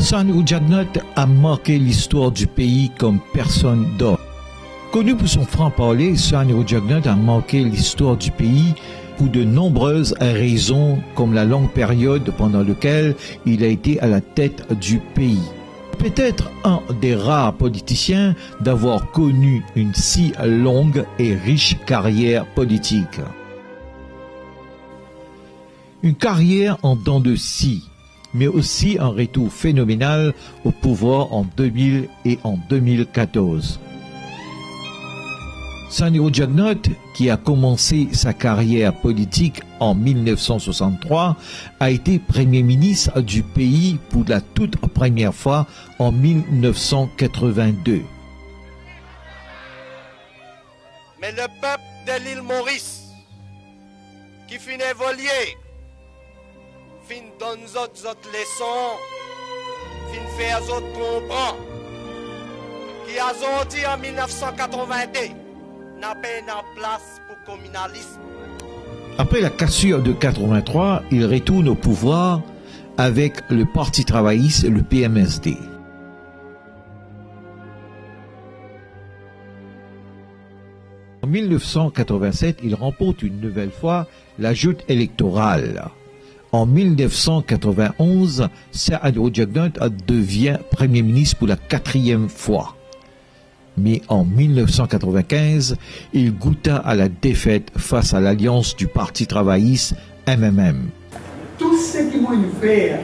Sanirou Jagnot a marqué l'histoire du pays comme personne d'autre. Connu pour son franc-parler, Sanirou Jagnot a marqué l'histoire du pays pour de nombreuses raisons, comme la longue période pendant laquelle il a été à la tête du pays. Peut-être un des rares politiciens d'avoir connu une si longue et riche carrière politique. Une carrière en dents de scie, mais aussi un retour phénoménal au pouvoir en 2000 et en 2014. Sanirou Jagnot, qui a commencé sa carrière politique en 1963, a été Premier ministre du pays pour la toute première fois en 1982. Mais le peuple de l'île Maurice, qui finit évoluer, fin donne autres leçons, fin fait autres comprendre, qui a sorti en 1982. N'a pas en place pour communalisme. Après la cassure de 83, il retourne au pouvoir avec le Parti travailliste, le PMSD. En 1987, il remporte une nouvelle fois la joute électorale. En 1991, Sanirou Jagnot devient Premier ministre pour la 4e fois. Mais en 1995, il goûta à la défaite face à l'alliance du Parti travailliste MMM. Tout ce qui m'a fait,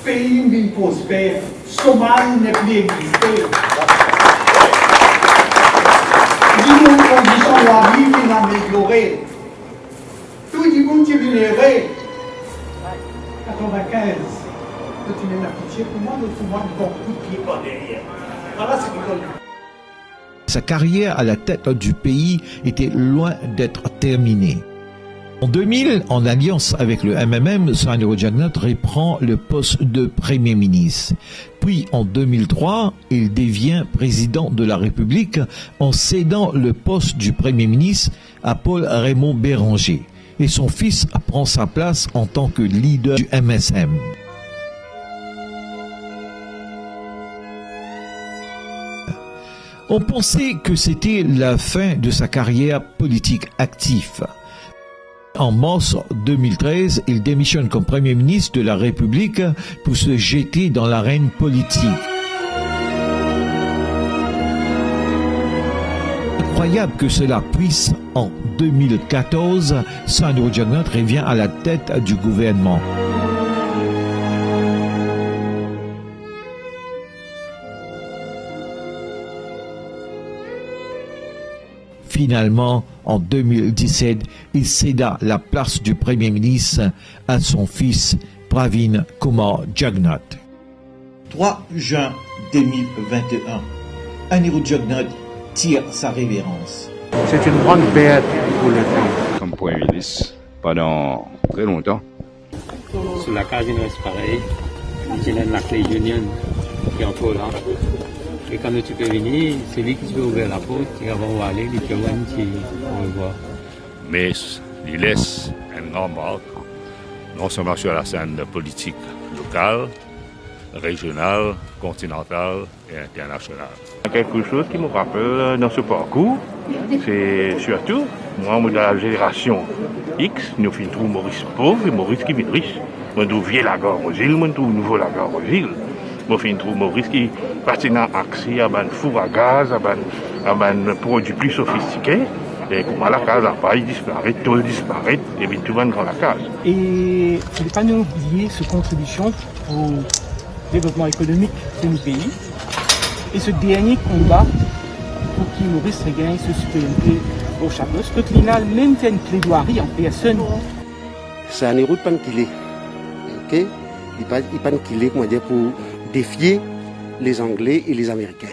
pays bien prospère, Somalie n'est plus existé. Les conditions de la vie sont améliorées. Tout le monde qui vient 95, tu n'es pas pitié pour moi, tout le monde bon coup de pied par derrière. Voilà ce que Sa carrière à la tête du pays était loin d'être terminée. En 2000, en alliance avec le MMM, Sanirou Jagnot reprend le poste de Premier ministre. Puis en 2003, il devient président de la République en cédant le poste du Premier ministre à Paul Raymond Béranger. Et son fils prend sa place en tant que leader du MSM. On pensait que c'était la fin de sa carrière politique active. En mars 2013, il démissionne comme Premier ministre de la République pour se jeter dans l'arène politique. Incroyable que cela puisse, en 2014, Sanirou Jagnot revient à la tête du gouvernement. Finalement, en 2017, il céda la place du Premier ministre à son fils Pravin Kumar Jagnot. 3 juin 2021, Sanirou Jagnot tire sa révérence. C'est une grande perte pour le pays. Comme Premier ministre pendant très longtemps. Sur la case, il reste pareil. Il y a la clé Union qui est encore là. Et quand tu peux venir, c'est lui qui peut ouvrir la porte, il va aller, il peut revoir. Mais il laisse une grande marque, non seulement sur la scène politique locale, régionale, continentale et internationale. Quelque chose qui me rappelle dans ce parcours, c'est surtout, moi, de la génération X, nous finissons trouver Maurice pauvre et Maurice qui vit riche. Moi, je trouve la gare aux îles, moi, je trouve nouveau la gare aux îles. Moi, je trouve Maurice qui passe dans accès à un four à gaz, à un produit plus sophistiqué. Et comme à la case, après, il disparaît, tout disparaît, et bien tout va dans la case. Et il ne faut pas nous oublier cette contribution au développement économique de nos pays. Et ce dernier combat pour qu'il Maurice regagne sa citoyenneté au chapeau. Ce que l'INA même fait une plaidoirie en personne. C'est un héros de Pankilé. Ok? Il pas de Pankilé, comment dire, pour défier les Anglais et les Américains.